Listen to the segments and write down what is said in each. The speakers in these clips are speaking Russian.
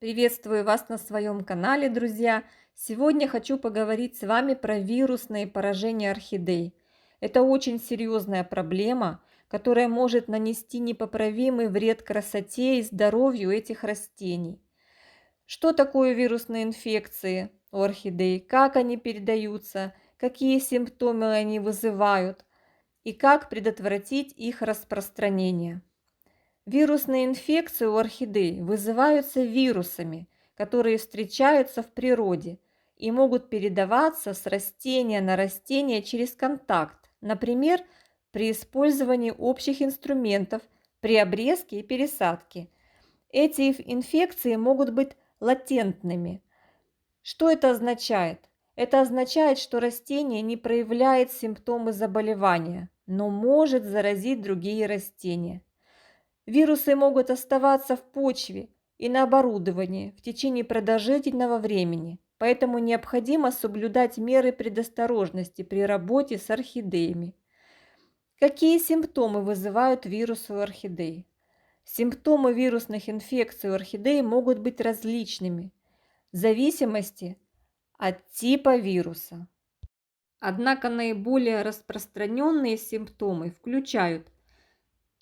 Приветствую вас на своем канале, друзья! Сегодня хочу поговорить с вами про вирусные поражения орхидей. Это очень серьезная проблема, которая может нанести непоправимый вред красоте и здоровью этих растений. Что такое вирусные инфекции у орхидей? Как они передаются? Какие симптомы они вызывают? И как предотвратить их распространение? Вирусные инфекции у орхидей вызываются вирусами, которые встречаются в природе и могут передаваться с растения на растение через контакт, например, при использовании общих инструментов, при обрезке и пересадке. Эти инфекции могут быть латентными. Что это означает? Это означает, что растение не проявляет симптомы заболевания, но может заразить другие растения. Вирусы могут оставаться в почве и на оборудовании в течение продолжительного времени, поэтому необходимо соблюдать меры предосторожности при работе с орхидеями. Какие симптомы вызывают вирусы у орхидей? Симптомы вирусных инфекций у орхидей могут быть различными в зависимости от типа вируса. Однако наиболее распространенные симптомы включают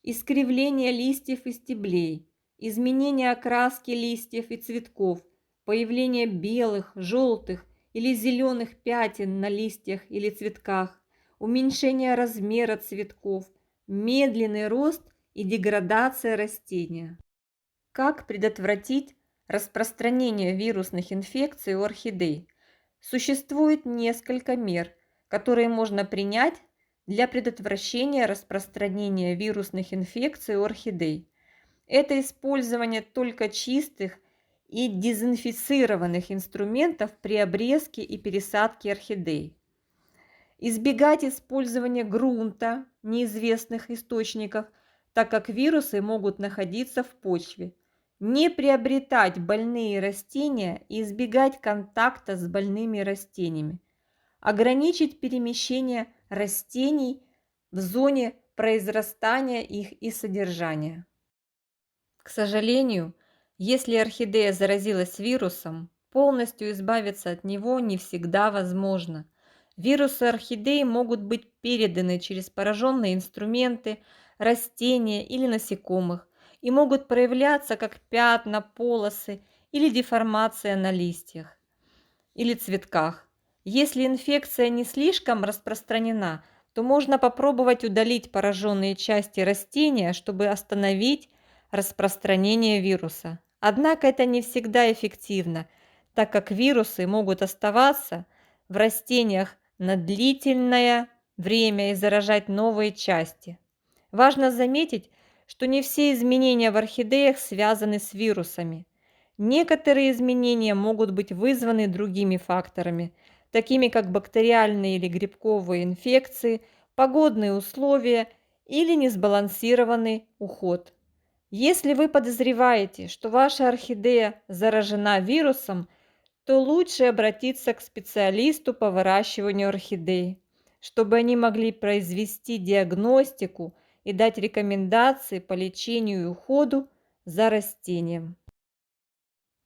искривление листьев и стеблей, изменение окраски листьев и цветков, появление белых, желтых или зеленых пятен на листьях или цветках, уменьшение размера цветков, медленный рост и деградация растения. Как предотвратить распространение вирусных инфекций у орхидей? Существует несколько мер, которые можно принять для предотвращения распространения вирусных инфекций у орхидей. Это использование только чистых и дезинфицированных инструментов при обрезке и пересадке орхидей. Избегать использования грунта, неизвестных источников, так как вирусы могут находиться в почве. Не приобретать больные растения и избегать контакта с больными растениями. Ограничить перемещение растений в зоне произрастания их и содержания. К сожалению, если орхидея заразилась вирусом, полностью избавиться от него не всегда возможно. Вирусы орхидей могут быть переданы через пораженные инструменты, растения или насекомых и могут проявляться как пятна, полосы или деформация на листьях или цветках. Если инфекция не слишком распространена, то можно попробовать удалить пораженные части растения, чтобы остановить распространение вируса. Однако это не всегда эффективно, так как вирусы могут оставаться в растениях на длительное время и заражать новые части. Важно заметить, что не все изменения в орхидеях связаны с вирусами. Некоторые изменения могут быть вызваны другими факторами, такими как бактериальные или грибковые инфекции, погодные условия или несбалансированный уход. Если вы подозреваете, что ваша орхидея заражена вирусом, то лучше обратиться к специалисту по выращиванию орхидей, чтобы они могли произвести диагностику и дать рекомендации по лечению и уходу за растением.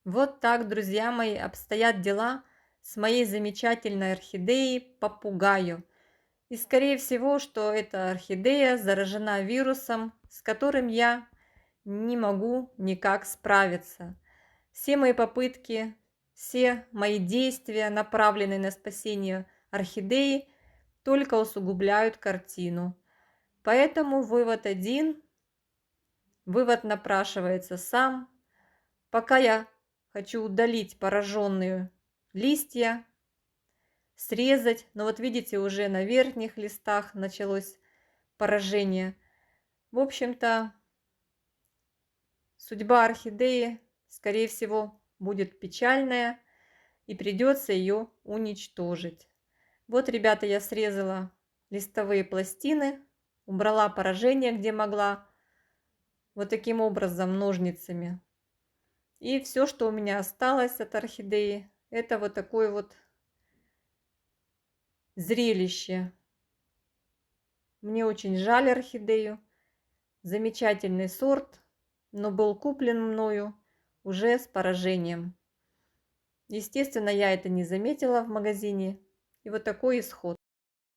Вот так, друзья мои, обстоят дела с моей замечательной орхидеей Папугаю. И скорее всего, что эта орхидея заражена вирусом, с которым я не могу никак справиться. Все мои попытки, все мои действия, направленные на спасение орхидеи, только усугубляют картину. Поэтому вывод один, вывод напрашивается сам. Пока я хочу удалить пораженные листья, срезать, но вот видите, уже на верхних листах началось поражение. В общем-то, судьба орхидеи, скорее всего, будет печальная, и придется ее уничтожить. Вот, ребята, я срезала листовые пластины, убрала поражение, где могла, вот таким образом ножницами. И все, что у меня осталось от орхидеи, это вот такое вот зрелище. Мне очень жаль орхидею. Замечательный сорт, но был куплен мною уже с поражением. Естественно, я это не заметила в магазине. И вот такой исход.